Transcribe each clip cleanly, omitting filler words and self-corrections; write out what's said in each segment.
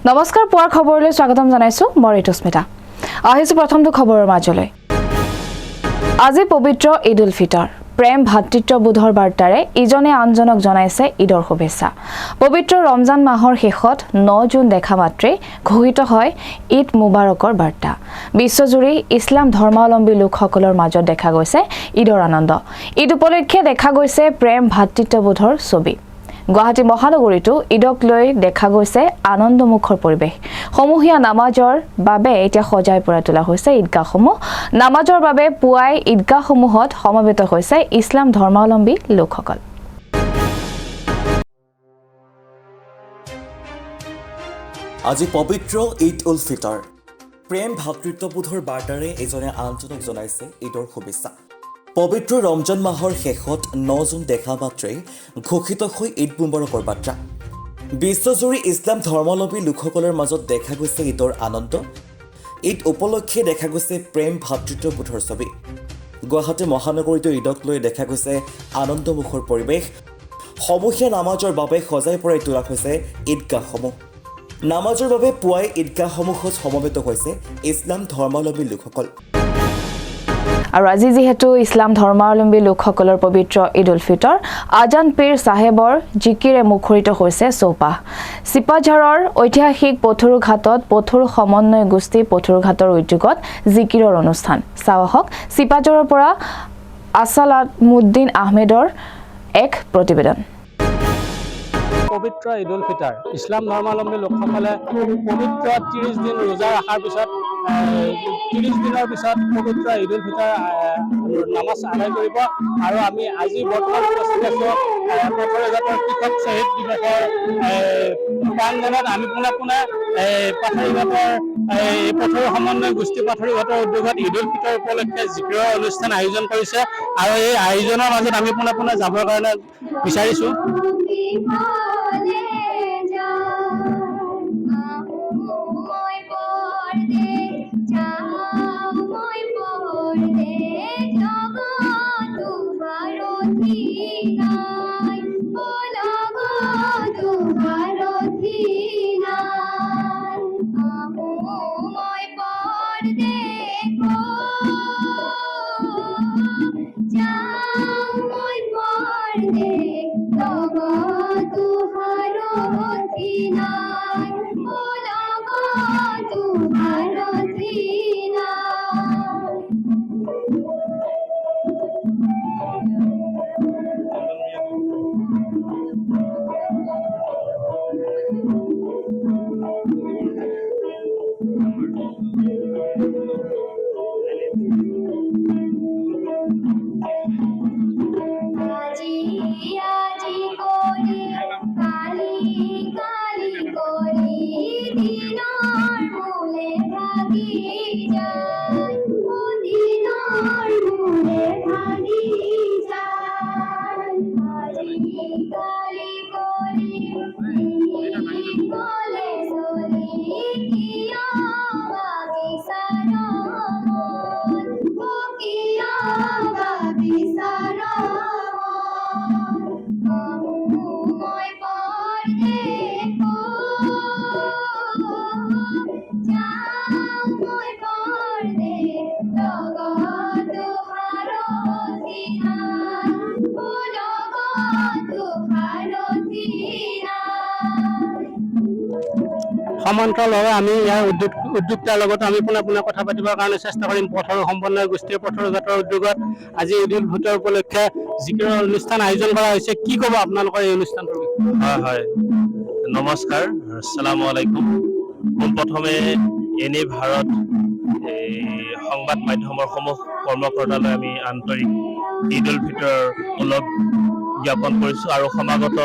নমস্কাৰ পুৱাৰ খবৰলৈ স্বাগতম জনাইছো মই ঋতুস্মিতা আহিছো প্ৰথমটো খবৰৰ মাজলৈ আজি পবিত্ৰ ঈদ উল ফিতৰ প্ৰেম ভাতৃত্ববোধৰ বাৰ্তাৰে ইজনে আনজনক জনাইছে ঈদৰ শুভেচ্ছা পবিত্ৰ ৰমজান মাহৰ শেষত 9 জুন দেখা মাত্ৰে ঘোষিত হয় ঈদ মুবাৰকৰ বাৰ্তা বিশ্বজুৰি ইছলাম ধৰ্মাৱলম্বী লোকসকলৰ মাজত দেখা গৈছে ঈদৰ আনন্দ ঈদ উপলক্ষে দেখা গৈছে প্ৰেম ভাতৃত্ববোধৰ ছবি গুৱাহাটী মহানগৰীতো ঈদক লৈ দেখা গৈছে আনন্দমুখৰ পৰিৱেশ সমূহীয়া নামাজৰ বাবে এতিয়া সজাই পৰাই তোলা হৈছে ঈদগাহসমূহ নামাজৰ বাবে পুৱাই ঈদগাহসমূহত সমবেত হৈছে ইছলাম ধৰ্মাৱলম্বী লোকসকল আজি পবিত্ৰ ঈদ উল ফিতৰ প্ৰেম ভাতৃত্ববোধৰ বাৰ্তাৰে এজনে আনজনক জনাইছে ঈদৰ শুভেচ্ছা পবিত্ৰ ৰমজান মাহৰ শেষত 9 জুন দেখা মাত্ৰেই ঘোষিত হৈ ঈদ মুবাৰকৰ বাৰ্তা বিশ্বজুৰি ইছলাম ধৰ্মাৱলম্বী লোকসকলৰ মাজত দেখা গৈছে ঈদৰ আনন্দ ঈদ উপলক্ষে দেখা গৈছে প্ৰেম ভাতৃত্ববোধৰ ছবি গুৱাহাটী মহানগৰীতো ঈদক লৈ দেখা গৈছে আনন্দমুখৰ পৰিৱেশ সমূহীয়া নামাজৰ বাবে সজাই পৰাই তোলা হৈছে ঈদগাহসমূহ নামাজৰ বাবে পুৱাই ঈদগাহসমূহত সমবেত হৈছে ইছলাম ধৰ্মাৱলম্বী লোকসকল আৰু আজি যেহেতু ইছলাম ধৰ্মাৱলম্বী লোকসকলৰ পবিত্ৰ ঈদ উল ফিতৰ আজান পীৰ সাহেবৰ জিকিৰে মুখৰিত হৈছে চৌপাহ চিপাঝাৰৰ ঐতিহাসিক পথৰু ঘাটত পথৰু সমন্বয় গোষ্ঠী পথৰু ঘাটৰ উদ্যোগত জিকিৰৰ অনুষ্ঠান চাওহক চিপাঝাৰৰ পৰা আছালামুদ্দিন আহমেদৰ এক প্ৰতিবেদন পবিত্ৰ ঈদ উল ফিতৰ ইছলাম ধৰ্মাৱলম্বী লোকসকলে পবিত্ৰ 30 দিন ৰোজা ৰখাৰ পিছত 30 দিনৰ পিছত পবিত্ৰ ঈদ উল ফিতৰ নামাজ আদায় কৰিব আৰু আমি আজি বৰ্তমান উপস্থিত আছোঁ পথৰুঘাটৰ কৃষক শ্বহীদ দিৱসৰ প্ৰাংগণত আমি পোনে পথৰুঘাটৰ পথৰু সমন্বয় গোষ্ঠী পথৰুঘাটৰ উদ্যোগত ঈদ উল ফিতৰ উপলক্ষে জিকিৰৰ অনুষ্ঠান আয়োজন কৰিছে আৰু এই আয়োজনৰ মাজত আমি পোনে যাবৰ কাৰণে বিচাৰিছোঁ সমান্তৰালভাৱে আমি ইয়াৰ উদ্যোক্তাৰ লগত আমি পুনৰ কথা পাতিবৰ কাৰণে চেষ্টা কৰিম পথৰু সমন্বয় গোষ্ঠীৰ পথৰুঘাটৰ উদ্যোগত আজি ঈদ উল ফিতৰ উপলক্ষে জিকিৰৰ অনুষ্ঠান আয়োজন কৰা হৈছে কি ক'ব আপোনালোকৰ এই অনুষ্ঠানটোৰ হয় নমস্কাৰ আসসালামু আলাইকুম প্ৰথমে এনে ভাৰত সংবাদ মাধ্যমৰ সমূহ কৰ্মকৰ্তালৈ আমি আন্তৰিক ঈদ উল ফিতৰ ওলগ জ্ঞাপন কৰিছোঁ আৰু সমাগত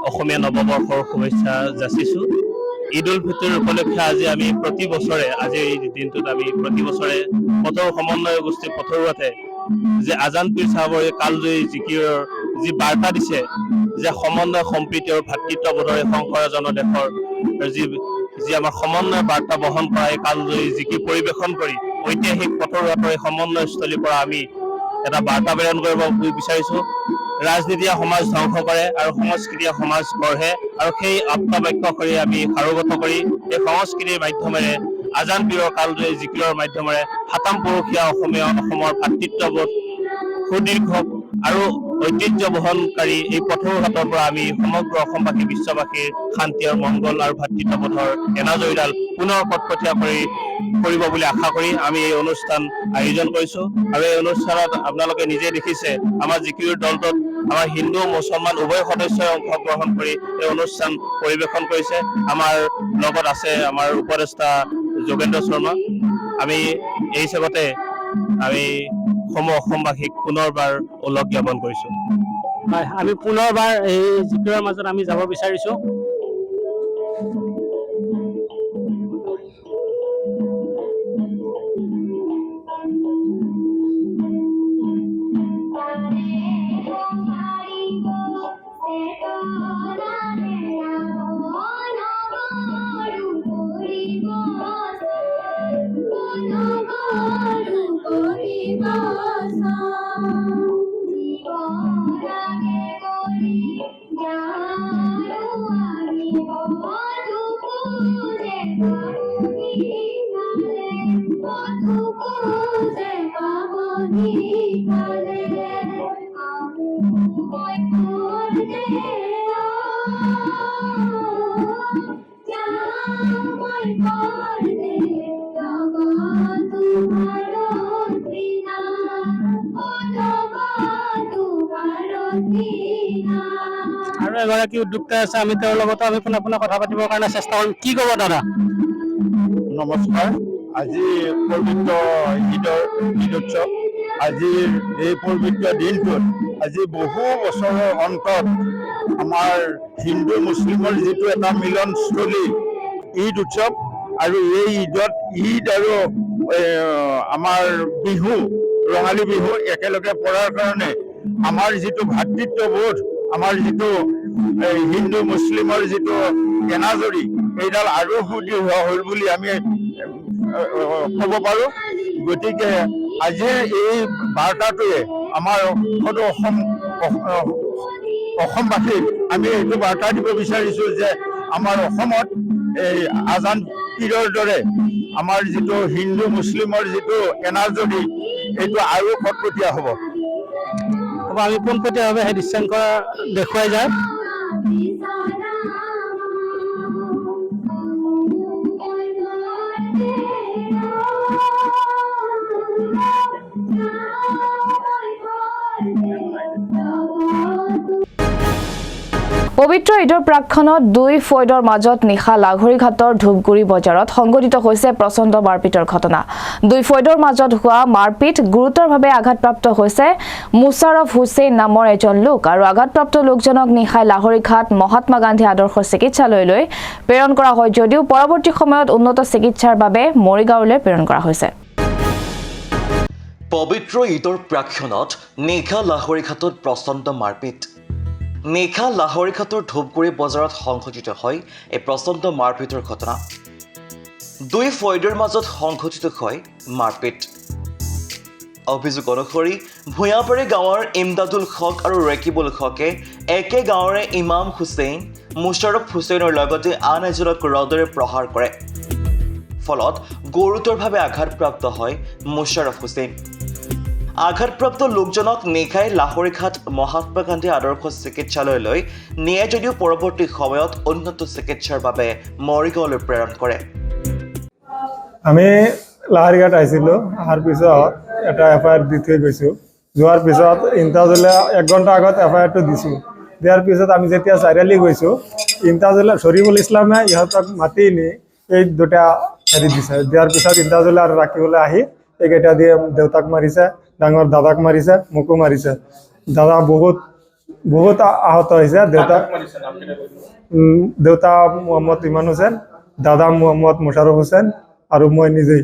অসমীয়া নৱবৰ্ষৰ শুভেচ্ছা যাচিছোঁ ঈদ উল ফিতৰ উপলক্ষে আজি আমি প্ৰতি বছৰে আজি এই দিনটোত আমি প্ৰতি বছৰে পথৰু সমন্বয় গোষ্ঠী পথৰুঘাটে যে আজান পীৰ সাহেবৰ কালজয়ী জিকিৰৰ যি বাৰ্তা দিছে যে সমন্বয় সম্প্ৰীতি আৰু ভাতৃত্ববোধৰ শংকৰ জনদেশৰ যি আমাৰ সমন্বয় বাৰ্তা বহন কৰা এই কালজয়ী জিকিৰ পৰিৱেশন কৰি ঐতিহাসিক পথৰুঘাটৰ এই সমন্বয়স্থলীৰ পৰা আমি এটা বাৰ্তা প্ৰেৰণ কৰিব বিচাৰিছোঁ ৰাজনীতিয়ে সমাজ ধ্বংস কৰে আৰু সংস্কৃতিয়ে সমাজ গঢ়ে আৰু সেই আপ্তবাক্য কৰি আমি সাৰোগত কৰি এই সংস্কৃতিৰ মাধ্যমেৰে আজান পীৰৰ কালজয়ী জিকিৰৰ মাধ্যমেৰে সাতাম পুৰুষীয়া অসমৰ ভাতৃত্ববোধ সুদীৰ্ঘ আৰু ঐতিহ্য বহনকাৰী এই পথৰ ঘাটৰ পৰা আমি সমগ্ৰ অসমবাসী বিশ্ববাসীৰ শান্তি আৰু মংগল আৰু ভাতৃত্ববোধৰ এনাজৰীডাল পুনৰ কটকটীয়া কৰিব বুলি আশা কৰি আমি এই অনুষ্ঠান আয়োজন কৰিছোঁ আৰু এই অনুষ্ঠানত আপোনালোকে নিজে দেখিছে আমাৰ জিকিৰ দলটোত আমাৰ হিন্দু মুছলমান উভয় সদস্যই অংশগ্ৰহণ কৰি এই অনুষ্ঠান পৰিৱেশন কৰিছে। আমাৰ লগত আছে আমাৰ উপদেষ্টা যোগেন্দ্ৰ শৰ্মা। আমি এই হিচাপতে আমি অসমবাসীক পুনৰবাৰ ওলগ জ্ঞাপন কৰিছোঁ। হয়, আমি পুনৰবাৰ এই জিকিৰৰ মাজত আমি যাব বিচাৰিছোঁ। আৰু এগৰাকী উদ্যোক্তা আছে, আমি তেওঁৰ লগতো আমি পুনৰ কথা পাতিবৰ কাৰণে চেষ্টা কৰিম। কি ক'ব দাদা? নমস্কাৰ। আজি পবিত্ৰ ঈদ উৎসৱ। আজিৰ এই পবিত্ৰ দিনটোত আজি বহু বছৰৰ অন্তত আমাৰ হিন্দু মুছলিমৰ যিটো এটা মিলনস্থলী ঈদ উৎসৱ, আৰু এই ঈদত ঈদ আৰু আমাৰ বিহু ৰঙালী বিহু একেলগে পৰাৰ কাৰণে আমাৰ যিটো ভাতৃত্ববোধ, আমাৰ যিটো হিন্দু মুছলিমৰ যিটো এনাজৰী, এইডাল আৰু সুদৃঢ় হ'ল বুলি আমি ক'ব পাৰোঁ। গতিকে আজিৰ এই বাৰ্তাটোৱে আমাৰ সদৌ অসমবাসীক আমি এইটো বাৰ্তা দিব বিচাৰিছোঁ যে আমাৰ অসমত এই আজান পীৰৰ দৰে আমাৰ যিটো হিন্দু মুছলিমৰ যিটো এনাজৰী, এইটো আৰু কটকটীয়া হ'ব। আমি পোনপটীয়াভাৱে সেই দৃশ্যাংক দেখুৱাই যায়। পবিত্ৰ ঈদৰ প্ৰাক্ষণত দুই ফৈদৰ মাজত নিশা লাঘৰিঘাটৰ ধূপগুৰি বজাৰত সংঘটিত হৈছে প্ৰচণ্ড মাৰপিটৰ ঘটনা। দুই ফৈদৰ মাজত হোৱা মাৰপিট গুৰুতৰভাৱে আঘাতপ্ৰাপ্ত হৈছে মুছাৰফ হুছেইন নামৰ এজন লোক আৰু আঘাতপ্ৰাপ্ত লোকজনক নিশাই লাহৰিঘাট মহাত্মা গান্ধী আদৰ্শ চিকিৎসালয়লৈ প্ৰেৰণ কৰা হয় যদিও পৰৱৰ্তী সময়ত উন্নত চিকিৎসাৰ বাবে মৰিগাঁৱলৈ প্ৰেৰণ কৰা হৈছে। পবিত্ৰ ঈদৰ প্ৰাক্ষণত নিশা লাহৰিঘাটত প্ৰচণ্ড মাৰপিট। নিশা লাহৰিঘাটৰ ধূপগুৰি বজাৰত সংঘটিত হয় এই প্ৰচণ্ড মাৰপিটৰ ঘটনা। দুই ফৈদৰ মাজত সংঘটিত হয় মাৰপিট। অভিযোগ অনুসৰি ভূঞাবাৰী গাঁৱৰ ইমদাদুল হক আৰু ৰেকিবুল হকে একে গাঁৱৰে ইমাম হুছেইন, মুছাৰফ হুছেইনৰ লগতে আন এজনক ৰডেৰে প্ৰহাৰ কৰে। ফলত গুৰুতৰভাৱে আঘাতপ্ৰাপ্ত হয় মুছাৰফ হুছেইন। আঘাতপ্ৰাপ্ত লোকজনক নিশাই লাহৰিঘাট মহাত্মা গান্ধী আদৰ্শ চিকিৎসালয়লৈ নিয়ে যদিও পৰৱৰ্তী সময়ত উন্নত চিকিৎসাৰ বাবে মৰিগাঁৱলৈ প্ৰেৰণ কৰে। আমি লাহৰিঘাট আহিছিলোঁ, অহাৰ পিছত এটা এফআইআৰ দি থৈ গৈছোঁ। যোৱাৰ পিছত ইমতাজুলে 1 ঘণ্টা আগত এফআইআৰটো দিছোঁ। দিয়াৰ পিছত আমি যেতিয়া চাৰিআলি গৈছোঁ, ইমতাজুলে শ্বৰিফুল ইছলামে ইহঁতক মাতি নি এই দুটা হেৰি দিছে। দিয়াৰ পিছত ইমতাজুলে আৰু ৰাখিবলৈ আহি এইকেইটা দিয়ে দেউতাক মাৰিছে, ডাঙৰ দাদাক মাৰিছে, মোকো মাৰিছে। দাদা বহুত আহত হৈছে। দেউতা মোহাম্মদ ইমান হুছেইন, দাদা মোহাম্মদ মুছাৰফ হুছেইন আৰু মই নিজেই।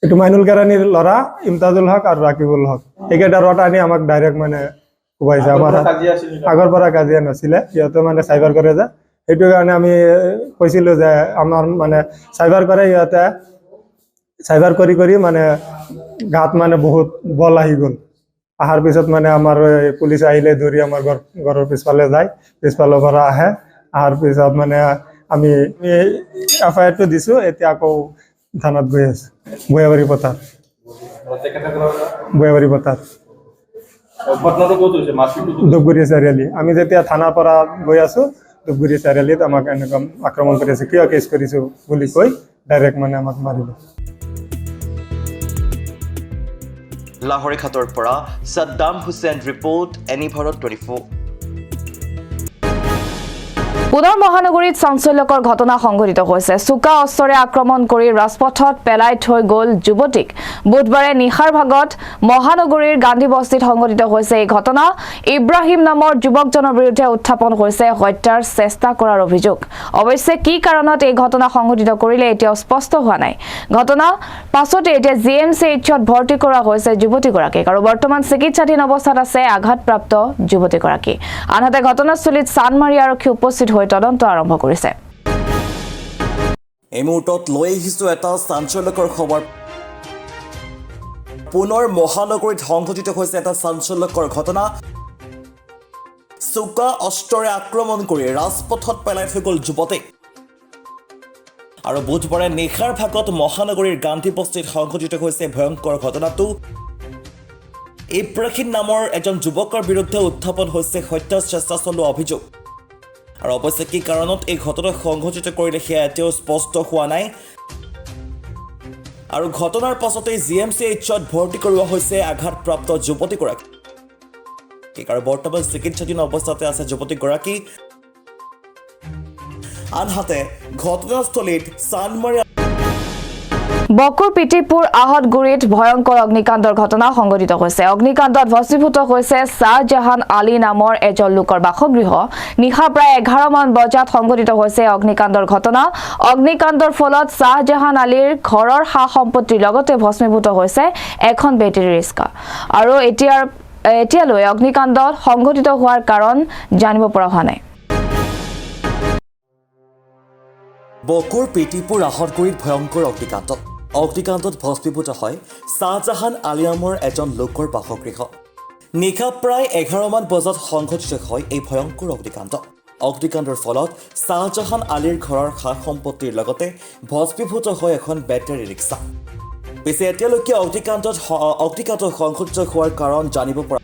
এইটো মাইনুল কেৰাণীৰ ল'ৰা ইমতাজুল হক আৰু ৰাকিবুল হক। এইকেইটা ৰড আনি আমাক ডাইৰেক্ট মানে কোবাইছে। আমাৰ আগৰ পৰা কাজিয়া নাছিলে, সিহঁতে মানে চাইবাৰ কৰে যে, সেইটো কাৰণে আমি কৈছিলোঁ যে আমাৰ মানে চাইবাৰ কৰে, সিহঁতে চাইবাৰ কৰি মানে গাত মানে বহুত বল আহি গ'ল। অহাৰ পিছত মানে আমাৰ পুলিচ আহিলে ধৰি আমাৰ ঘৰৰ পিছফালে যায়, পিছফালৰ পৰা অহাৰ পিছত মানে আমি এফআইআৰটো দিছোঁ। এতিয়া আকৌ থানাত গৈ আছোঁ, বয়াবাৰী পথাৰ। ধূপগুৰি চাৰিআলি। আমি যেতিয়া থানাৰ পৰা গৈ আছোঁ, ধূপগুৰি চাৰিআলিত আমাক এনেকুৱা আক্ৰমণ কৰি আছে, কিয় কেছ কৰিছোঁ বুলি কৈ ডাইৰেক্ট মানে আমাক মাৰিলে। লাহৰীঘাটৰ পৰা ছাদ্দাম হুছেইন ৰিপৰ্ট, এনি ভাৰত 24। পুনৰ মহানগৰীত চাঞ্চল্যকৰ ঘটনা সংঘটিত হৈছে। চোকা অস্ত্ৰৰে আক্ৰমণ কৰি ৰাজপথত পেলাই থৈ গ'ল যুৱতীক। বুধবাৰে নিশাৰ ভাগত মহানগৰীৰ গান্ধী বস্তিত সংঘটিত হৈছে এই ঘটনা। ইব্ৰাহিম নামৰ যুৱকজনৰ বিৰুদ্ধে উত্থাপন হৈছে হত্যাৰ চেষ্টা কৰাৰ অভিযোগ। অৱশ্যে কি কাৰণত এই ঘটনা সংঘটিত কৰিলে এতিয়াও স্পষ্ট হোৱা নাই। ঘটনাৰ পাছতে এতিয়া GMCHত ভৰ্তি কৰা হৈছে যুৱতীগৰাকীক আৰু বৰ্তমান চিকিৎসাধীন অৱস্থাত আছে আঘাতপ্ৰাপ্ত যুৱতীগৰাকী। আনহাতে ঘটনাস্থলীত চানমাৰী আৰক্ষী উপস্থিত হৈ তদন্ত আৰম্ভ কৰিছে। এই মুহূৰ্তত লৈ আহিছোঁ এটা চাঞ্চল্যকৰ খবৰ। পুনৰ মহানগৰীত সংঘটিত হৈছে এটা চাঞ্চল্যকৰ ঘটনা। চোকা অস্ত্ৰৰে আক্ৰমণ কৰি ৰাজপথত পেলাই থৈ গ'ল যুৱতীক। আৰু বুধবাৰে নিশাৰ ভাগত মহানগৰীৰ গান্ধী বস্তিত সংঘটিত হৈছে ভয়ংকৰ ঘটনাটো। ইব্ৰাহিম নামৰ এজন যুৱকৰ বিৰুদ্ধে উত্থাপন হৈছে হত্যাৰ চেষ্টা চলোৱা অভিযোগ। আৰু অৱশ্যে কি কাৰণত এই ঘটনা সংঘটিত কৰিলে সেয়া এতিয়াও স্পষ্ট হোৱা নাই। আৰু ঘটনাৰ পাছতেই GMCHত ভৰ্তি কৰোৱা হৈছে আঘাতপ্ৰাপ্ত যুৱতীগৰাকী। আৰু বৰ্তমান চিকিৎসাধীন অৱস্থাতে আছে যুৱতীগৰাকী। আনহাতে ঘটনাস্থলীত চানমাৰী বকুৰ পিটিপুৰ আহতগুৰিত ভয়ংকৰ অগ্নিকাণ্ডৰ ঘটনা সংঘটিত হৈছে। অগ্নিকাণ্ডত ভস্মীভূত হৈছে শ্বাহজাহান আলী নামৰ এজন লোকৰ বাসগৃহ। নিশা প্ৰায় 11 মান বজাত সংঘটিত হৈছে অগ্নিকাণ্ডৰ ঘটনা। অগ্নিকাণ্ডৰ ফলত শ্বাহজাহান আলীৰ ঘৰৰ সা সম্পত্তিৰ লগতে ভস্মীভূত হৈছে এখন বেটেৰী ৰিক্সা। আৰু এতিয়ালৈ অগ্নিকাণ্ডত সংঘটিত হোৱাৰ কাৰণ জানিব পৰা হোৱা নাই। বকুৰ পিটিপুৰ আহতগুৰিত ভয়ংকৰ অগ্নিকাণ্ডত ভস্মীভূত হয় শ্বাহজাহান আলী নামৰ এজন লোকৰ বাসগৃহ। নিশা প্ৰায় 11 মান বজাত সংঘটিত হয় এই ভয়ংকৰ অগ্নিকাণ্ডৰ ফলত শ্বাহজাহান আলীৰ ঘৰৰ সা সম্পত্তিৰ লগতে ভস্মীভূত হয় এখন বেটাৰী ৰিক্সা। পিছে এতিয়ালৈকে অগ্নিকাণ্ডত সংঘটিত হোৱাৰ কাৰণ জানিব পৰা।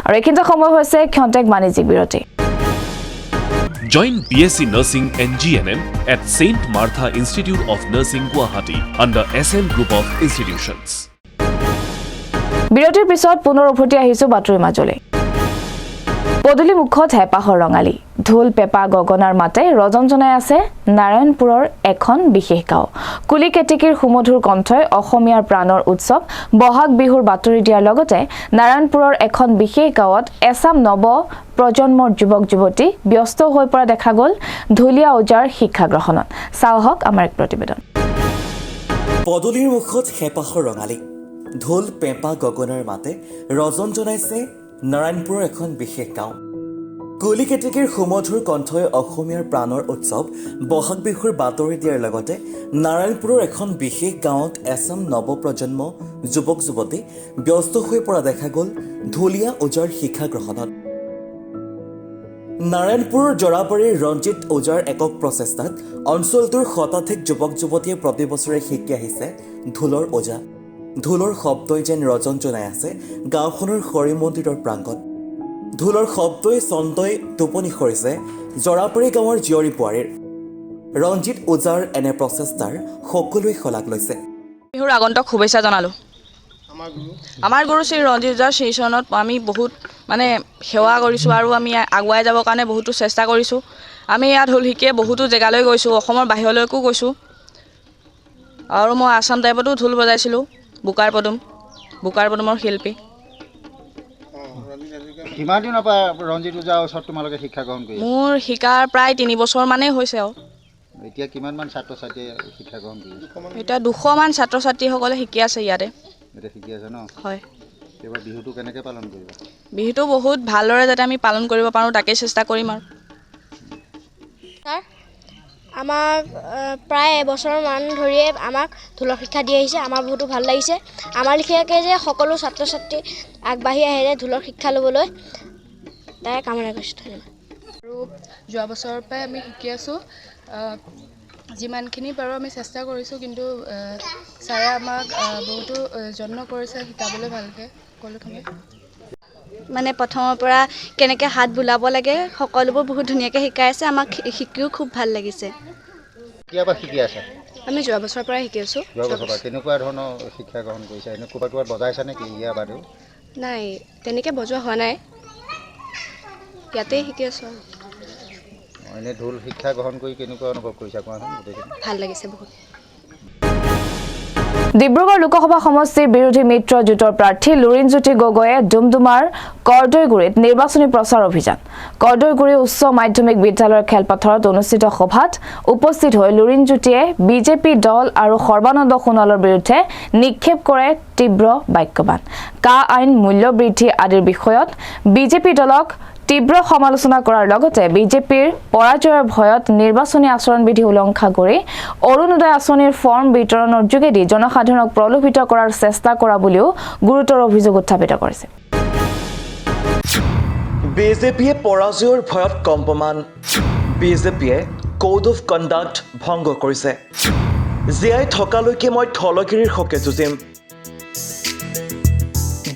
আৰু এইখিনিতে সময় হৈছে ক্ষন্তেক বাণিজ্যিক বিৰতি। Join BSc Nursing and GNM at St. Martha Institute of Nursing, Guwahati under SM Group of Institutions. বিৰতিৰ পিছত পুনৰ উভতি আহিছো বাতৰি মাজলৈ। পদূলি মুখত হেঁপাহৰ ৰঙালী, ঢোল পেঁপা গগনাৰ মাতে ৰজন জনাই আছে নাৰায়ণপুৰৰ এখন বিশেষ গাঁও। কুলি কেতেকীৰ সুমধুৰ কণ্ঠই অসমীয়াৰ প্ৰাণৰ উৎসৱ বহাগ বিহুৰ বাতৰি দিয়াৰ লগতে নাৰায়ণপুৰৰ এখন বিশেষ গাঁৱত এচাম নৱ প্ৰজন্মৰ যুৱক যুৱতী ব্যস্ত হৈ পৰা দেখা গ'ল ঢুলীয়া ওজাৰ শিক্ষা গ্ৰহণত। চাওক আমাৰ এক প্ৰতিবেদন। পদূলিৰ মুখত হেঁপাহৰ ৰঙালী, ঢোল পেঁপা গগনাৰ মাতে ৰজন জনাইছে নাৰায়ণপুৰৰ এখন বিশেষ গাঁও। কুলি কেতেকীৰ সুমধুৰ কণ্ঠই অসমীয়াৰ প্ৰাণৰ উৎসৱ বহাগ বিহুৰ বাতৰি দিয়াৰ লগতে নাৰায়ণপুৰৰ এখন বিশেষ গাঁৱত এচাম নৱপ্ৰজন্ম যুৱক যুৱতী ব্যস্ত হৈ পৰা দেখা গ'ল ঢুলীয়া ওজাৰ শিক্ষা গ্ৰহণত। নাৰায়ণপুৰৰ জৰাবাৰীৰ ৰঞ্জিত ওজাৰ একক প্ৰচেষ্টাত অঞ্চলটোৰ শতাধিক যুৱক যুৱতীয়ে প্ৰতি বছৰে শিকি আহিছে ঢোলৰ ওজা। ঢোলৰ শব্দই যেন ৰজন জনাই আছে গাঁওখনৰ হৰি মন্দিৰৰ প্ৰাংগণ। ঢোলৰ শব্দই ছন্দই টোপনি সৰিছে জৰাবাৰী গাঁৱৰ জীয়ৰী বোৱাৰীৰ। ৰঞ্জিত ওজাৰ এনে প্ৰচেষ্টাৰ সকলোৱে শলাগ লৈছে। বিহুৰ আগন্তক শুভেচ্ছা জনালোঁ। আমাৰ গুৰু শ্ৰী ৰঞ্জিত ওজাৰ শ্ৰীচৰণত আমি বহুত সেৱা কৰিছোঁ আৰু আমি আগুৱাই যাবৰ কাৰণে বহুতো চেষ্টা কৰিছোঁ। আমি ইয়াত ঢোল শিকিয়ে বহুতো জেগালৈ গৈছোঁ, অসমৰ বাহিৰলৈকো গৈছোঁ। আৰু মই আছাম টাইপতো ঢোল বজাইছিলোঁ, বোকাৰ পদুমৰ শিল্পী। কিমান দিনৰ পৰা ৰঞ্জিত ওজাৰ ওচৰত তোমালোকে শিক্ষা গ্ৰহণ কৰি? মোৰ শিকাৰ প্ৰায় 3 বছৰ মানেই হৈছে আৰু। এতিয়া কিমানমান ছাত্ৰ ছাত্ৰীয়ে শিক্ষা গ্ৰহণ কৰি? এতিয়া 200 মান ছাত্ৰ ছাত্ৰীসকলে শিকি আছে ইয়াতে। এতিয়া শিকি আছে ন? হয়। এইবাৰ বিহুটো কেনেকৈ পালন কৰিবা? বিহুটো বহুত ভালদৰে যাতে আমি পালন কৰিব পাৰোঁ তাকেই চেষ্টা কৰিম আৰু। আমাক প্ৰায় এবছৰমান ধৰিয়ে আমাক ঢোলৰ শিক্ষা দি আহিছে। আমাৰ বহুতো ভাল লাগিছে। আমাৰ লেখীয়াকৈ যে সকলো ছাত্ৰ ছাত্ৰী আগবাঢ়ি আহে ঢোলৰ শিক্ষা ল'বলৈ, তাই কামনা কৰিছোঁ। ধন্যবাদ। আৰু যোৱা বছৰৰ পৰাই আমি শিকি আছোঁ। যিমানখিনি পাৰোঁ আমি চেষ্টা কৰিছোঁ, কিন্তু ছাৰে আমাক বহুতো যত্ন কৰিছে শিকাবলৈ ভালকৈ সকলোখিনি। মানে প্ৰথমৰ পৰা কেনেকৈ হাত বোলাব লাগে সকলোবোৰ বহুত ধুনীয়াকৈ শিকাই আছে। আমাক শিকিও খুব ভাল লাগিছে। কেতিয়াৰ পৰা শিকি আছে? আমি যোৱা বছৰৰ পৰাই শিকি আছোঁ। যোৱা বছৰৰ পৰা কেনেকুৱা ধৰণৰ শিক্ষা গ্ৰহণ কৰিছে? এনে ক'ৰবাত বজাইছা নেকি ইয়াৰ বাদেও? নাই, তেনেকৈ বজোৱা হোৱা নাই, ইয়াতেই শিকি আছোঁ। এনেই ঢোল শিক্ষা গ্ৰহণ কৰি কেনেকুৱা অনুভৱ কৰিছা কোৱাচোন? গোটেইখিনি ভাল লাগিছে বহুত। ডিব্ৰুগড় লোকসভা সমষ্টিৰ বিৰোধী মিত্ৰ জোঁটৰ প্ৰাৰ্থী লুৰিণজ্যোতি গগৈয়ে ডুমডুমাৰ কৰদৈগুৰিত নিৰ্বাচনী প্ৰচাৰ অভিযান। কৰদৈগুৰি উচ্চ মাধ্যমিক বিদ্যালয়ৰ খেলপথাৰত অনুষ্ঠিত সভাত উপস্থিত হৈ লুৰিণজ্যোতিয়ে বিজেপি দল আৰু সৰ্বানন্দ সোণোৱালৰ বিৰুদ্ধে নিক্ষেপ কৰে তীব্ৰ বাক্যবাণ। কা আইন, মূল্যবৃদ্ধি আদিৰ বিষয়ত বিজেপি দলক তীব্ৰ সমালোচনা কৰাৰ লগতে বিজেপিৰ পৰাজয়ৰ ভয়ত নিৰ্বাচনী আচৰণবিধি উলংঘা কৰি অৰুণোদয় আঁচনিৰ ফৰ্ম বিতৰণৰ যোগেদি জনসাধাৰণক প্ৰলোভিত কৰাৰ চেষ্টা কৰা বুলিও গুৰুতৰ অভিযোগ উত্থাপিত কৰিছে। বিজেপিয়ে পৰাজয়ৰ ভয়ত কম্পমান। বিজেপিয়ে কোড অফ কণ্ডাক্ট ভংগ কৰিছে। জীয়াই থকালৈকে মই থলগিৰিৰ হকে যুঁজিম।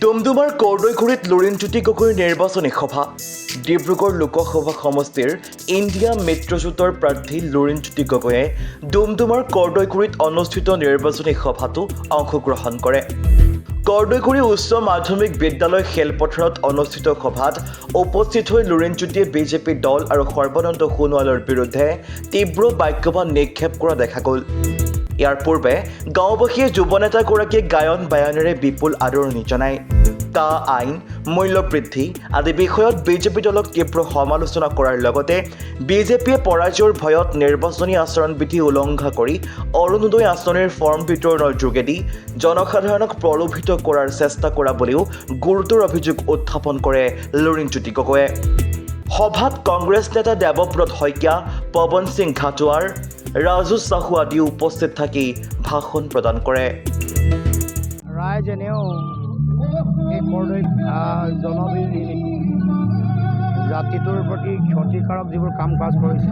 ডুমডুমাৰ কৰদৈগুৰিত লুৰিণজ্যোতি গগৈৰ নিৰ্বাচনী সভা। ডিব্ৰুগড় লোকসভা সমষ্টিৰ ইণ্ডিয়া মিত্ৰজোঁটৰ প্ৰাৰ্থী লুৰিণজ্যোতি গগৈয়ে ডুমডুমাৰ কৰদৈগুৰিত অনুষ্ঠিত নিৰ্বাচনী সভাতো অংশগ্ৰহণ কৰে। কৰদৈগুৰি উচ্চ মাধ্যমিক বিদ্যালয় খেলপথাৰত অনুষ্ঠিত সভাত উপস্থিত হৈ লুৰিণজ্যোতিয়ে বিজেপি দল আৰু সৰ্বানন্দ সোণোৱালৰ বিৰুদ্ধে তীব্ৰ বাক্যবাণ নিক্ষেপ কৰা দেখা গ'ল। ইয়াৰ পূৰ্বে গাঁওবাসীয়ে যুৱনেতাগৰাকীয়ে গায়ন বায়নেৰে বিপুল আদৰণি জনায়। কা আইন, মূল্যবৃদ্ধি আদি বিষয়ত বিজেপি দলক তীব্ৰ সমালোচনা কৰাৰ লগতে বিজেপিয়ে পৰাজয়ৰ ভয়ত নিৰ্বাচনী আচৰণবিধি উলংঘা কৰি অৰুণোদয় আঁচনিৰ ফৰ্ম বিতৰণৰ যোগেদি জনসাধাৰণক প্ৰলোভিত কৰাৰ চেষ্টা কৰা বুলিও গুৰুতৰ অভিযোগ উত্থাপন কৰে লুৰিণজ্যোতি গগৈয়ে। সভাত কংগ্ৰেছ নেতা দেৱব্ৰত শইকীয়া, পৱন সিং ঘাটোৱাৰ, ৰাজু চাহু আদি উপস্থিত থাকি ভাষণ প্ৰদান কৰে। ৰাইজ এনেও এই কৰদৈ জনবিৰোধী নীতি, জাতিটোৰ প্ৰতি ক্ষতিকাৰক যিবোৰ কাম কাজ কৰিছে,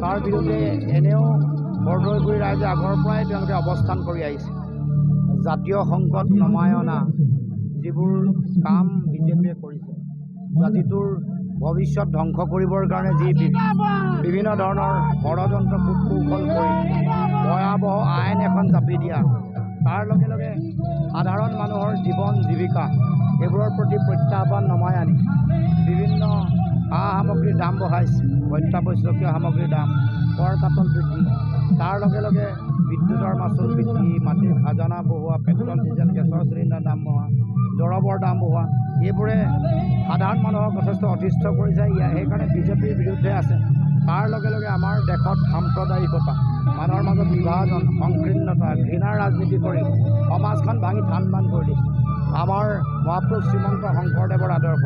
তাৰ বিৰুদ্ধে এনেও কৰদৈগুৰি ৰাইজে আগৰ পৰাই তেওঁলোকে অৱস্থান কৰি আহিছে। জাতীয় সংকট নমাই অনা যিবোৰ কাম বিজেপিয়ে কৰিছে, জাতিটোৰ ভৱিষ্যত ধ্বংস কৰিবৰ কাৰণে যি বিভিন্ন ধৰণৰ ষড়যন্ত্ৰ কূটকৌশল কৰি ভয়াৱহ আইন এখন জাপি দিয়া, তাৰ লগে লগে সাধাৰণ মানুহৰ জীৱন জীৱিকা এইবোৰৰ প্ৰতি প্ৰত্যাহ্বান নমাই আনি বিভিন্ন সা সামগ্ৰীৰ দাম বঢ়াইছে। অত্যাৱশ্যকীয় সামগ্ৰীৰ দাম, কৰ কাটল বৃদ্ধি, তাৰ লগে লগে বিদ্যুতৰ মাচুল বৃদ্ধি, মাটিৰ খাজানা বঢ়োৱা, পেট্ৰল ডিজেল গেছৰ চিলিণ্ডাৰ দাম বঢ়োৱা, দৰৱৰ দাম বঢ়োৱা, এইবোৰে সাধাৰণ মানুহক যথেষ্ট অতিষ্ঠ কৰিছে। সেইকাৰণে বিজেপিৰ বিৰুদ্ধে আছে। তাৰ লগে লগে আমাৰ দেশত সাম্প্ৰদায়িকতা, মানুহৰ মাজত বিভাজন, সংকীৰ্ণতা, ঘৃণাৰ ৰাজনীতি কৰি সমাজখন ভাঙি থান বান কৰি দিছে। আমাৰ মহাপুৰুষ শ্ৰীমন্ত শংকৰদেৱৰ আদৰ্শ,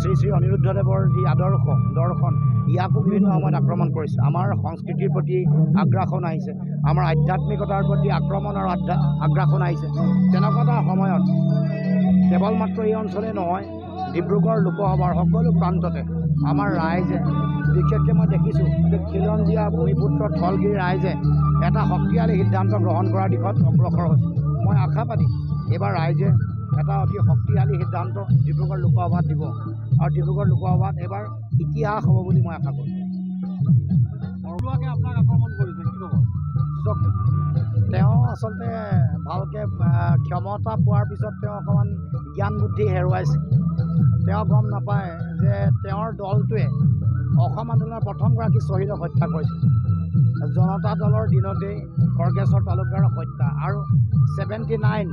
শ্ৰী শ্ৰী অনিৰুদ্ধদেৱৰ যি আদৰ্শ দৰ্শন, ইয়াকো বিভিন্ন সময়ত আক্ৰমণ কৰিছে। আমাৰ সংস্কৃতিৰ প্ৰতি আগ্ৰাসন আহিছে, আমাৰ আধ্যাত্মিকতাৰ প্ৰতি আক্ৰমণ আৰু আগ্ৰাসন আহিছে। তেনেকুৱা এটা সময়ত কেৱল মাত্ৰ এই অঞ্চলেই নহয়, ডিব্ৰুগড় লোকসভাৰ সকলো প্ৰান্ততে আমাৰ ৰাইজে, বিশেষকৈ মই দেখিছোঁ যে খিলঞ্জীয়া ভূমিপুত্ৰ থলগিৰি ৰাইজে এটা শক্তিশালী সিদ্ধান্ত গ্ৰহণ কৰাৰ দিশত অগ্ৰসৰ হৈছে। মই আশাবাদী এইবাৰ ৰাইজে এটা অতি শক্তিশালী সিদ্ধান্ত ডিব্ৰুগড় লোকসভাত দিব আৰু ডিব্ৰুগড় লোকসভাত এইবাৰ ইতিহাস হ'ব বুলি মই আশা কৰোঁ। আপোনাক আক্ৰমণ কৰিছে, কি ক'ব? চাওক, তেওঁ আচলতে ভালকৈ ক্ষমতা পোৱাৰ পিছত তেওঁ অকণমান জ্ঞান বুদ্ধি হেৰুৱাইছে। তেওঁ গম নাপায় যে তেওঁৰ দলটোৱে অসম আন্দোলনৰ প্ৰথমগৰাকী শ্বহীদক হত্যা কৰিছিল। জনতা দলৰ দিনতেই খৰ্গেশ্বৰ তালুকদাৰক হত্যা, আৰু 79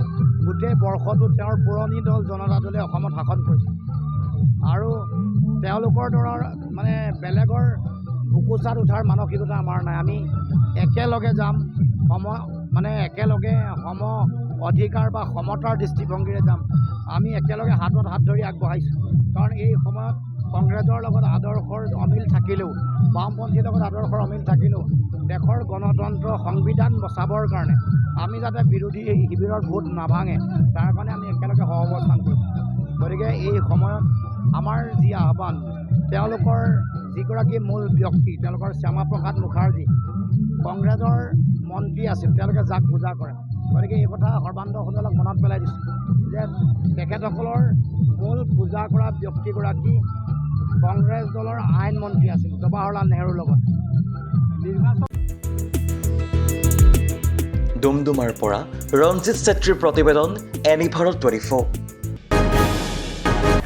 গোটেই বৰ্ষটো তেওঁৰ পুৰণি দল জনতা দলে অসমত শাসন কৰিছিল। আৰু তেওঁলোকৰ দলৰ মানে বেলেগৰ বুকুচাত উঠাৰ মানসিকতা আমাৰ নাই। আমি একেলগে যাম, একেলগে সম অধিকাৰ বা সমতাৰ দৃষ্টিভংগীৰে যাম। আমি একেলগে হাতত হাত ধৰি আগবঢ়াইছোঁ, কাৰণ এই সময়ত কংগ্ৰেছৰ লগত আদৰ্শৰ অমিল থাকিলেও, বামপন্থীৰ লগত আদৰ্শৰ অমিল থাকিলেও দেশৰ গণতন্ত্ৰ সংবিধান বচাবৰ কাৰণে আমি যাতে বিৰোধী শিবিৰৰ ভোট নাভাঙে তাৰ কাৰণে আমি একেলগে সহাৱস্থান কৰিম। গতিকে এই সময়ত আমাৰ যি আহ্বান, তেওঁলোকৰ যিগৰাকী মূল ব্যক্তি, তেওঁলোকৰ শ্যামা প্ৰসাদ মুখাৰ্জী কংগ্ৰেছৰ মন্ত্ৰী আছিল, তেওঁলোকে যাক পূজা কৰে। গতিকে এই কথা সৰ্বানন্দ সোণোৱালক মনত পেলাই দিছোঁ যে তেখেতসকলৰ মূল পূজা কৰা ব্যক্তিগৰাকী কংগ্ৰেছ দলৰ আইন মন্ত্ৰী আছিল জৱাহৰলাল নেহৰুৰ লগত। ডুমডুমাৰ পৰা ৰঞ্জিত ছেত্ৰীৰ প্ৰতিবেদন, এনি ভাৰত 24।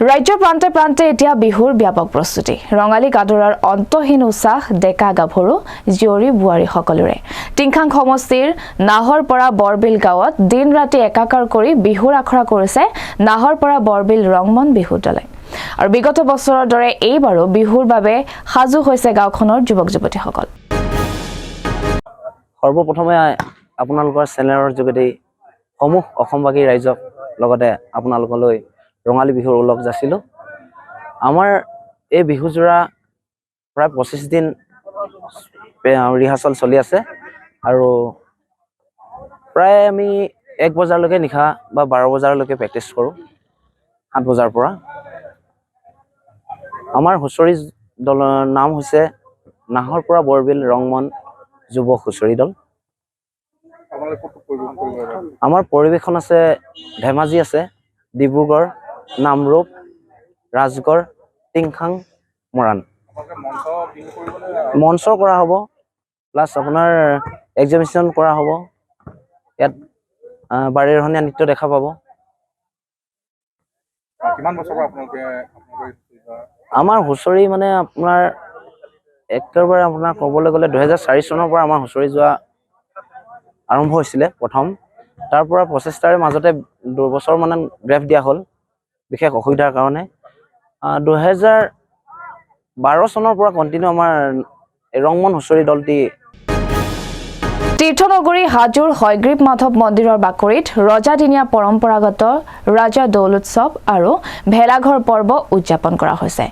ৰাজ্যৰ প্ৰান্তে প্ৰান্তে এতিয়া বিহুৰ ব্যাপক প্ৰস্তুতি। ৰঙালী গাদৰাৰ অন্তহীন উৎসাহ ডেকা গাভৰু জীয়ৰী বোৱাৰী সকলোৰে। টিংখাং সমষ্টিৰ নাহৰ পৰা বৰবিল গাঁৱত দিন ৰাতি একাকাৰ কৰি বিহুৰ আখৰা কৰিছে নাহৰ পৰা বৰবিল ৰংমন বিহু দলে। আৰু বিগত বছৰৰ দৰে এইবাৰো বিহুৰ বাবে সাজু হৈছে গাঁওখনৰ যুৱক যুৱতীসকল। সৰ্বপ্ৰথমে আপোনালোকৰ চেনেলৰ যোগেদি সমূহ অসমবাসী ৰাইজক লগতে আপোনালোকলৈ ৰঙালী বিহুৰ ওলগ যাচিলোঁ। আমাৰ এই বিহুজোৰা প্ৰায় 25 দিন ৰিহাৰ্চল চলি আছে আৰু প্ৰায় আমি 1 বজালৈকে নিশা বা 12 বজালৈকে প্ৰেক্টিছ কৰোঁ, 7 বজাৰ পৰা। আমাৰ হুঁচৰি দলৰ নাম হৈছে নাহৰ পৰা বৰবিল ৰংমন যুৱ হুঁচৰি দল। আমাৰ পৰিৱেশন আছে ধেমাজি আছে, ডিব্ৰুগড়, নামৰূপ, ৰাজগড়, টিংখাং, মৰাণ। মঞ্চ কৰা হ'ব, প্লাছ আপোনাৰ এক্সিবিশ্যন কৰা হ'ব। ইয়াত বাৰেৰহণীয়া নৃত্য দেখা পাব। আমাৰ হুঁচৰি মানে আপোনাৰ একেবাৰে আপোনাৰ ক'বলৈ গ'লে 2004 চনৰ পৰা আমাৰ হুঁচৰি যোৱা আৰম্ভ হৈছিলে প্ৰথম। তাৰ পৰা প্ৰচেষ্টাৰ মাজতে 2 বছৰ মানে গ্ৰেফ দিয়া হ'ল বিশেষ অসুবিধাৰ কাৰণে। 2012 চনৰ পৰা কণ্টিনিউ আমাৰ ৰংমন হুঁচৰি দলটি। তীৰ্থনগৰী হাজোৰ হয়গ্ৰীৱ মাধৱ মন্দিৰৰ বাকৰিত ৰজাদিনীয়া পৰম্পৰাগত ৰাজা দৌল উৎসৱ আৰু ভেলাঘৰ পৰ্ব উদযাপন কৰা হৈছে।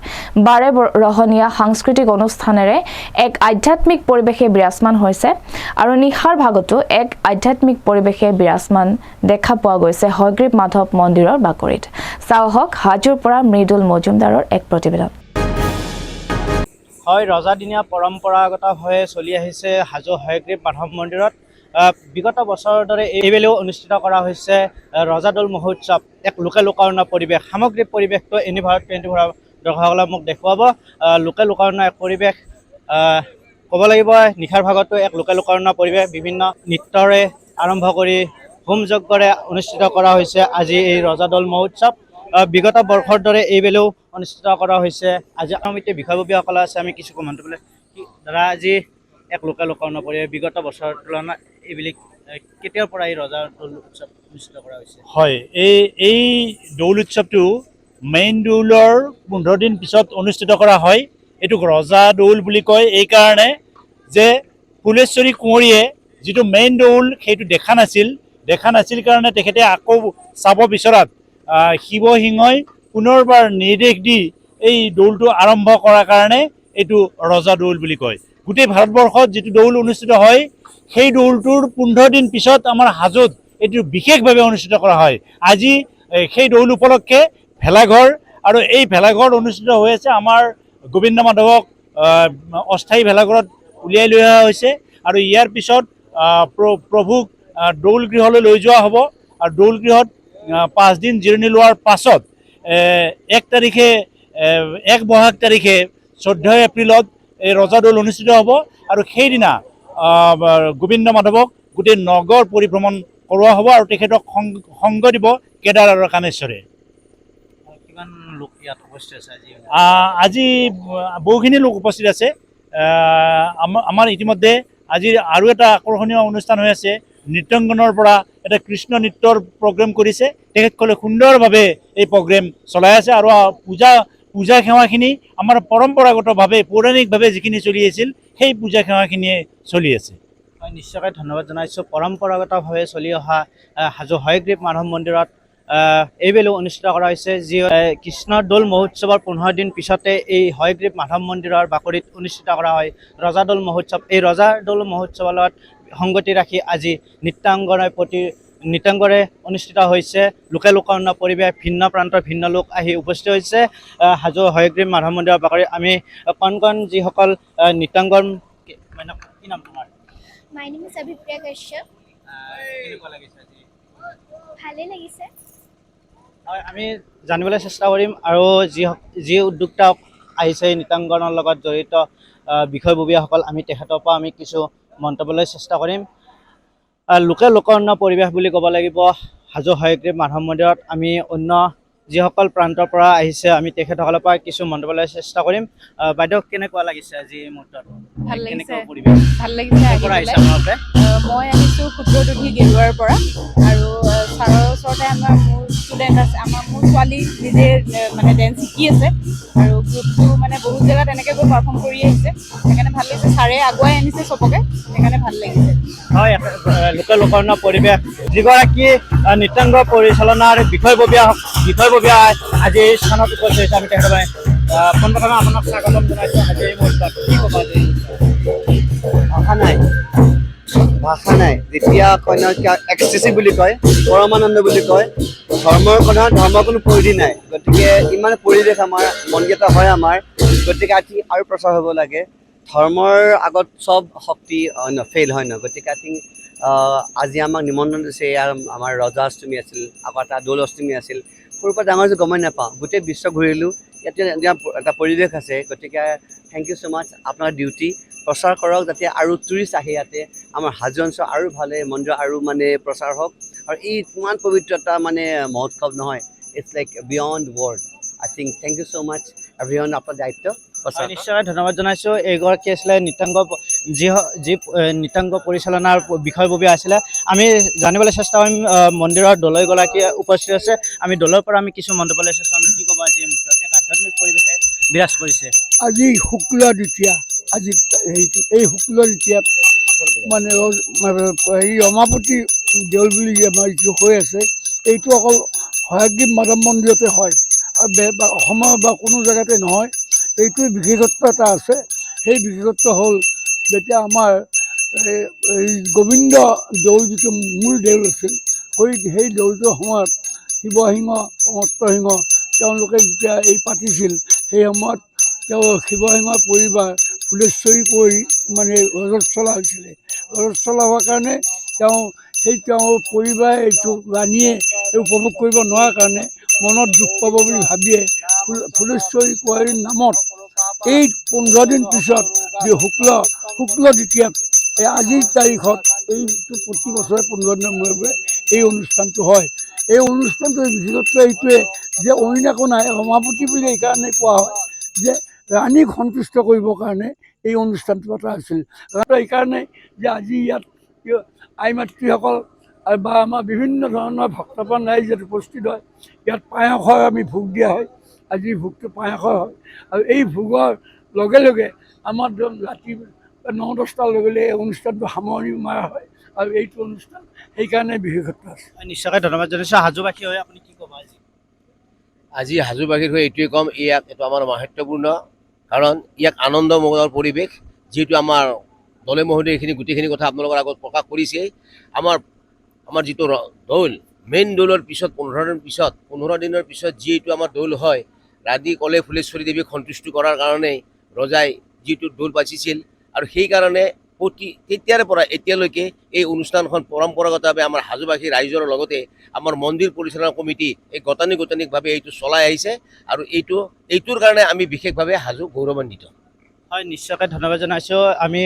বাৰে ৰহণীয়া সাংস্কৃতিক অনুষ্ঠানেৰে এক আধ্যাত্মিক পৰিৱেশে বিৰাজমান হৈছে আৰু নিশাৰ ভাগতো এক আধ্যাত্মিক পৰিৱেশে বিৰাজমান দেখা পোৱা গৈছে হয়গ্ৰীৱ মাধৱ মন্দিৰৰ বাকৰিত। চাওহক হাজোৰ পৰা মৃদুল মজুমদাৰৰ এক প্ৰতিবেদন। হয়, ৰজাদিনীয়া পৰম্পৰাগতভাৱে চলি আহিছে হাজো হয়গ্ৰীৱ মাধৱ মন্দিৰত। বিগত বছৰৰ দৰে এইবেলিও অনুষ্ঠিত কৰা হৈছে ৰজাদৌল মহোৎসৱ। এক লোকাৰণ্য পৰিৱেশ, সামগ্ৰিক পৰিৱেশটো এনি ভাৰত 24 দৰ্শকসকলে মোক দেখুৱাব। লোকাৰণ্য এক পৰিৱেশ ক'ব লাগিব। নিশাৰ ভাগতো এক লোকাৰণ্য পৰিৱেশ, বিভিন্ন নৃত্যৰে আৰম্ভ কৰি হোম যজ্ঞৰে অনুষ্ঠিত কৰা হৈছে আজি এই ৰজাদৌল মহোৎসৱ। বিগত বৰ্ষৰ দৰে এইবেলিও অনুষ্ঠিত কৰা হৈছে। আজি সমিতি বিষয়ববীয়াসকলে আছে, আমি কিছু কমেণ্ট বোলে দাদা, আজি এক লোকাৰণ্য পৰিৱেশ, বিগত বছৰৰ তুলনাত এইবেলি কেতিয়াৰ পৰা এই ৰজা দৌল উৎসৱ অনুষ্ঠিত কৰা হৈছে? হয়, এই দৌল উৎসৱটো মেইন দৌলৰ 15 দিন পিছত অনুষ্ঠিত কৰা হয়। এইটোক ৰজা দৌল বুলি কয় এইকাৰণে যে ফুলেশ্বৰী কুঁৱৰীয়ে যিটো মেইন দৌল সেইটো দেখা নাছিল কাৰণে তেখেতে আকৌ চাব বিচৰাত শিৱসিংহই পুনৰবাৰ নিৰ্দেশ দি এই দৌলটো আৰম্ভ কৰাৰ কাৰণে এইটো ৰজা দৌল বুলি কয়। গোটেই ভাৰতবৰ্ষত যিটো দৌল অনুষ্ঠিত হয় সেই দৌলটোৰ 15 দিন পিছত আমাৰ হাজোত এইটো বিশেষভাৱে অনুষ্ঠিত কৰা হয়। আজি সেই দৌল উপলক্ষে ভেলাঘৰ, আৰু এই ভেলাঘৰ অনুষ্ঠিত হৈ আছে আমাৰ গোবিন্দ মাধৱক অস্থায়ী ভেলাঘৰত উলিয়াই লৈ অহা হৈছে আৰু ইয়াৰ পিছত প্ৰভুক দৌল গৃহলৈ লৈ যোৱা হ'ব। আৰু দৌল গৃহত 5 দিন জিৰণি লোৱাৰ পাছত 1 বহাগ তাৰিখে 14 এপ্ৰিলত এই ৰজাদৌল অনুষ্ঠিত হ'ব আৰু সেইদিনা গোবিন্দ মাধৱক গোটেই নগৰ পৰিভ্ৰমণ কৰোৱা হ'ব আৰু তেখেতক সংগ দিব কেদাৰ আৰু কামেশ্বৰে। কিমান লোক ইয়াত উপস্থিত আছে আজি? বহুখিনি লোক উপস্থিত আছে। আমাৰ ইতিমধ্যে আজি আৰু এটা আকৰ্ষণীয় অনুষ্ঠান হৈ আছে। নৃত্যাংগনৰ পৰা এটা কৃষ্ণ নৃত্যৰ প্ৰগ্ৰেম কৰিছে তেখেতসকলে, সুন্দৰভাৱে এই প্ৰগ্ৰেম চলাই আছে। আৰু পূজা সেৱাখিনি আমাৰ পৰম্পৰাগতভাৱে পৌৰাণিকভাৱে যিখিনি চলি আছিল সেই পূজা সেৱাখিনিয়ে চলি আছে। নিশ্চয়কৈ ধন্যবাদ জনাইছোঁ। পৰম্পৰাগতভাৱে চলি অহা হাজো হয়গ্ৰীৱ মাধৱ মন্দিৰত এইবেলিও অনুষ্ঠিত কৰা হৈছে যি কৃষ্ণৰ দৌল মহোৎসৱৰ 15 দিন পিছতে এই হয়গ্ৰীৱ মাধৱ মন্দিৰৰ বাকৰিত অনুষ্ঠিত কৰা হয় ৰজাদৌল মহোৎসৱ। এই ৰজাদৌল মহোৎসৱৰ লগত সংগতি ৰাখি আজি নৃত্যাংগৰে অনুষ্ঠিত হৈছে। লোকে লোকাৰণ্য পৰিৱেশ, ভিন্ন প্ৰান্তৰ ভিন্ন লোক আহি উপস্থিত হৈছে হাজো হয়গ্ৰীৱ মাধৱ মন্দিৰৰ বাকৰিত। আমি কণ যিসকল নৃত্যাংগৰ কি নাম তোমাৰ? My name is Abhipriya Kashyap. কেনেকুৱা লাগিছে আজি? ভালেই লাগিছে। হয়, আমি জানিবলৈ চেষ্টা কৰিম আৰু যি উদ্যোক্তা আহিছে এই নৃত্যাংগনৰ লগত জড়িত বিষয়ববীয়াসকল, আমি তেখেতৰ পৰা আমি কিছু মন্তব্যলৈ চেষ্টা কৰিম। লোকে লোকাৰণ্য পৰিৱেশ বুলি ক'ব লাগিব হাজো হয়গ্ৰীৱ মাধৱ মন্দিৰত। আমি অন্য যিসকল প্ৰান্তৰ পৰা আহিছে আমি তেখেতসকলৰ পৰা কিছু মন্তব্যলৈ চেষ্টা কৰিম। বাইদেউ কেনেকুৱা লাগিছে আজি এই মুহূৰ্তত? ভাল লাগিছে, পৰিৱেশ ভাল লাগিছে। মই আহিছোঁ ক্ষুদ্ৰদুধি গেৰুৱাৰ পৰা আৰু ছাৰৰ ওচৰতে মোৰ ষ্টুডেণ্ট আছে, মোৰ ছোৱালী নিজে মানে ডেন্স শিকি আছে আৰু গ্ৰুপটো মানে বহুত জেগাত এনেকৈ গৈ পাৰফৰ্ম কৰি আহিছে, সেইকাৰণে ভাল লাগিছে। ছাৰে আগুৱাই আনিছে চবকে, সেইকাৰণে ভাল লাগিছে। হয়, লোকে লোকাৰণ্য পৰিৱেশ যিগৰাকী নৃত্যাংগ পৰিচালনাৰ বিষয়ববীয়া আজি এই স্থানত উপস্থিত হৈছে, আমি তেখেতলৈ পোনপ্ৰথমে আপোনাক স্বাগতম জনাইছোঁ আজি এই মুহূৰ্তত। কি ক'ব আজি? ভাষা নাই। যেতিয়া কন্যাক এক্সটেচি বুলি কয়, পৰমানন্দ বুলি কয়, ধৰ্মৰ কোনো পৰিধি নাই। গতিকে ইমান পৰিৱেশ আমাৰ মনগীত হয় আমাৰ, গতিকে আজি আৰু প্ৰচাৰ হ'ব লাগে। ধৰ্মৰ আগত চব শক্তি ফেইল হয় ন। গতিকে আই থিংক আজি আমাক নিমন্ত্ৰণ দিছে। আমাৰ ৰজা অষ্টমী আছিল, আকৌ এটা দৌল অষ্টমী আছিল। সৰুৰ পৰা ডাঙৰ যে গমেই নাপাওঁ, গোটেই বিশ্ব ঘূৰিলোঁ। ইয়াতে এটা পৰিৱেশ আছে। গতিকে থেংক ইউ ছ' মাছ। আপোনাৰ ডিউটি প্ৰচাৰ কৰক যাতে আৰু টুৰিষ্ট আহে ইয়াতে, আমাৰ হাজো অঞ্চল আৰু ভালে মন্দিৰ আৰু মানে প্ৰচাৰ হওক। আৰু এই ইমান পবিত্ৰতা মানে মহোৎসৱ নহয়, it's like beyond word. I think thank you so' much everyone. আপোনাৰ দায়িত্ব নিশ্চয় ধন্যবাদ জনাইছোঁ। এইগৰাকী আছিলে যি নৃত্যাংগ পৰিচালনাৰ বিষয়ববীয়া আছিলে। আমি জানিবলৈ চেষ্টা কৰিম মন্দিৰৰ দলৈগৰাকী উপস্থিত আছে, আমি দলৰ পৰা আমি কিছু মন্তব্যলৈ চেষ্টা কৰিম। কি ক'ব আজি এই মুহূৰ্তত এক আধ্যাত্মিক পৰিৱেশে বিৰাজ কৰিছে? আজি শুক্ল দ্বিতীয়া, আজি এই শুক্ল দ্বিতীয়াত মানে এই ৰমাপতি দেউল বুলি আমাৰ যিটো হৈ আছে, এইটো অকল হয়গ্ৰীৱ মাধৱ মন্দিৰতে হয় আৰু অসমৰ বা কোনো জেগাতে নহয়। এইটোৰ বিশেষত্ব এটা আছে। সেই বিশেষত্ব হ'ল যেতিয়া আমাৰ এই গোবিন্দ দেউল যিটো মূল দেউল আছিল, সেই দেউলটোৰ সময়ত শিৱসিংহ প্ৰমত্তসিংহ তেওঁলোকে যেতিয়া এই পাতিছিল, সেই সময়ত শিৱসিংহৰ পৰিবাৰ ফুলেশ্বৰী কৰি মানে ৰজত চলা হৈছিলে। ৰজত চলা হোৱাৰ কাৰণে তেওঁৰ পৰিবাৰে এইটো ৰাণীয়ে উপভোগ কৰিব নোৱাৰাৰ কাৰণে মনত দুখ পাব বুলি ভাবিয়ে ফুলেশ্বৰী কুঁৱৰীৰ নামত এই 15 দিন পিছত যি শুক্ল দ্বিতীয়াত আজিৰ তাৰিখত এইটো প্ৰতি বছৰে 15 দিনৰ মূৰে এই অনুষ্ঠানটো হয়। এই অনুষ্ঠানটোৰ বিশেষত্ব এইটোৱে যে অন্য একো নাই, ৰমাপতি বুলি এইকাৰণে কোৱা হয় যে ৰাণীক সন্তুষ্ট কৰিবৰ কাৰণে এই অনুষ্ঠানটো পতা হৈছিল। এইকাৰণে যে আজি ইয়াত আই মাতৃসকল বা আমাৰ বিভিন্ন ধৰণৰ ভক্তপ্ৰাণ ৰাইজ ইয়াত উপস্থিত হয়। ইয়াত পায়সৰ আমি ভোগ দিয়া হয়। আজি ভোগটো পায়সৰ হয় আৰু এই ভোগৰ লগে লগে আমাৰ ৰাতি 9-10টাৰ লগে লগে এই অনুষ্ঠানটো সামৰণি মাৰা হয় আৰু এইটো অনুষ্ঠান সেইকাৰণে বিশেষত্ব আছে। নিশ্চয়কৈ ধন্যবাদ জনাইছোঁ। হাজোবাসী হৈ আপুনি কি ক'ব আজি? আজি হাজোবাসীৰ হৈ এইটোৱে ক'ম, এইটো আমাৰ মহত্বপূৰ্ণ, কাৰণ ইয়াক আনন্দময় পৰিৱেশ। যিহেতু আমাৰ দলে মহোদয়ে এইখিনি গোটেইখিনি কথা আপোনালোকৰ আগত প্ৰকাশ কৰিছে। আমাৰ যিটো দৌল, মেইন দৌলৰ পিছত 15 দিনৰ পিছত যিটো আমাৰ দৌল হয়, ৰাধি কলে ফুলেশ্বৰী দেৱীক সন্তুষ্ট কৰাৰ কাৰণে ৰজাই যিটো দৌল বাচিছিল আৰু সেইকাৰণে তেতিয়াৰে পৰা এতিয়ালৈকে এই অনুষ্ঠানখন পৰম্পৰাগতভাৱে আমাৰ হাজোবাসী ৰাইজৰ লগতে আমাৰ মন্দিৰ পৰিচালনা কমিটি এই গতানুগতিকভাৱে এইটো চলাই আহিছে আৰু এইটোৰ কাৰণে আমি বিশেষভাৱে হাজো গৌৰৱান্বিত। হয়, নিশ্চয়কৈ ধন্যবাদ জনাইছোঁ। আমি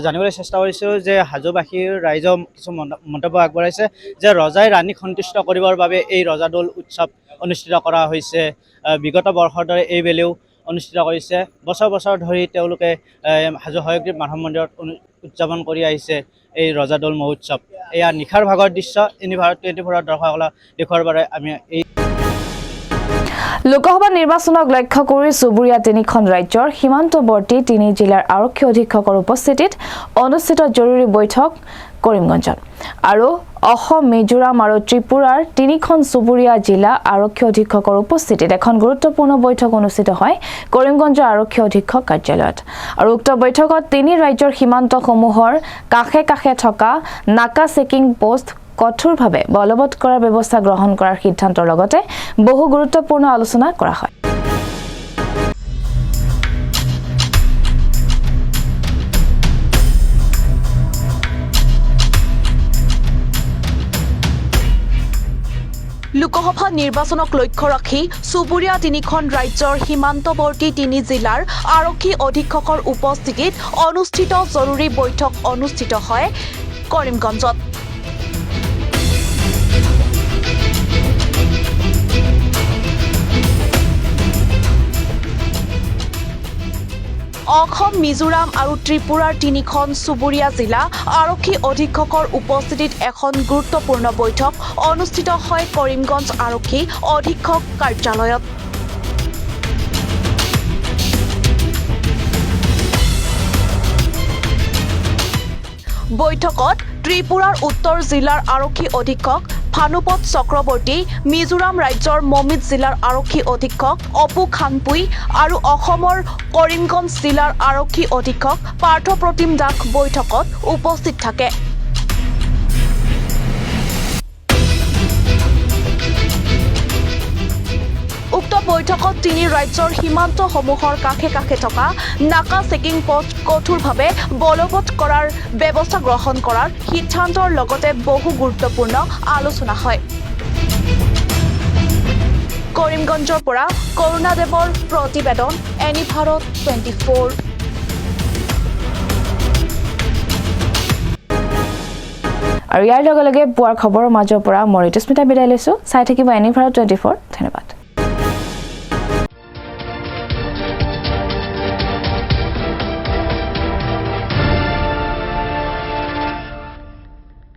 জানিবলৈ চেষ্টা কৰিছোঁ যে হাজোবাসীৰ ৰাইজৰ কিছু মন্তব্য আগবঢ়াইছে যে ৰজাই ৰাণীক সন্তুষ্ট কৰিবৰ বাবে এই ৰজাদৌল উৎসৱ অনুষ্ঠিত কৰা হৈছে। বিগত বৰ্ষৰ দৰে এইবেলিও অনুষ্ঠিত কৰিছে। বছৰ ধৰি তেওঁলোকে হাজো হয়গ্ৰীৱ মাধৱ মন্দিৰত উদযাপন কৰি আহিছে এই ৰজাদৌল মহোৎসৱ। এয়া নিশাৰ ভাগৰ দৃশ্য। ভাৰত 24ৰ দৰ্শকসকলক দেখুৱাৰ বাবে আমি এই লোকসভা নিৰ্বাচনক লক্ষ্য কৰি চুবুৰীয়া 3খন ৰাজ্যৰ সীমান্তৱৰ্তী 3 জিলাৰ আৰক্ষী অধীক্ষকৰ উপস্থিতিত অনুষ্ঠিত জৰুৰী বৈঠক কৰিমগঞ্জত আৰু অসম, মিজোৰাম আৰু ত্ৰিপুৰাৰ 3খন চুবুৰীয়া জিলা আৰক্ষী অধীক্ষকৰ উপস্থিতিত এখন গুৰুত্বপূৰ্ণ বৈঠক অনুষ্ঠিত হয় কৰিমগঞ্জ আৰক্ষী অধীক্ষক কাৰ্যালয়ত। আৰু উক্ত বৈঠকত 3 ৰাজ্যৰ সীমান্তসমূহৰ কাষে কাষে থকা নাকা চেকিং পোষ্ট কঠোৰভাৱে বলবৎ কৰাৰ ব্যৱস্থা গ্ৰহণ কৰাৰ সিদ্ধান্তৰ লগতে বহু গুৰুত্বপূৰ্ণ আলোচনা কৰা হয়। লোকসভা নিৰ্বাচনক লক্ষ্য ৰাখি চুবুৰীয়া 3খন ৰাজ্যৰ সীমান্তৱৰ্তী 3 জিলাৰ আৰক্ষী অধীক্ষকৰ উপস্থিতিত অনুষ্ঠিত জৰুৰী বৈঠক অনুষ্ঠিত হয় কৰিমগঞ্জত। অসম, মিজোৰাম আৰু ত্ৰিপুৰাৰ 3খন চুবুৰীয়া জিলা আৰক্ষী অধীক্ষকৰ উপস্থিতিত এখন গুৰুত্বপূৰ্ণ বৈঠক অনুষ্ঠিত হয় কৰিমগঞ্জ আৰক্ষী অধীক্ষক কাৰ্যালয়ত। বৈঠকত ত্ৰিপুৰাৰ উত্তৰ জিলাৰ আৰক্ষী অধীক্ষক ভানুপত চক্ৰৱৰ্তী, মিজোৰাম ৰাজ্যৰ মমিত জিলাৰ আৰক্ষী অধীক্ষক অপু খানপুই আৰু অসমৰ কৰিমগঞ্জ জিলাৰ আৰক্ষী অধীক্ষক পাৰ্থপ্ৰতিম দাস বৈঠকত উপস্থিত থাকে। উক্ত বৈঠকত 3 ৰাজ্যৰ সীমান্তসমূহৰ কাষে কাষে থকা নাকা চেকিং পোষ্ট কঠোৰভাৱে বলবৎ কৰাৰ ব্যৱস্থা গ্ৰহণ কৰাৰ সিদ্ধান্তৰ লগতে বহু গুৰুত্বপূৰ্ণ আলোচনা হয়। কৰিমগঞ্জৰ পৰা কৰুণাদেৱৰ প্ৰতিবেদন, এনি ভাৰত 24। আৰু ইয়াৰ লগে লগে পুৱাৰ খবৰৰ মাজৰ পৰা মই ঋতুস্মিতা বিদায় লৈছো। চাই থাকিব এনি ভাৰত 24। ধন্যবাদ।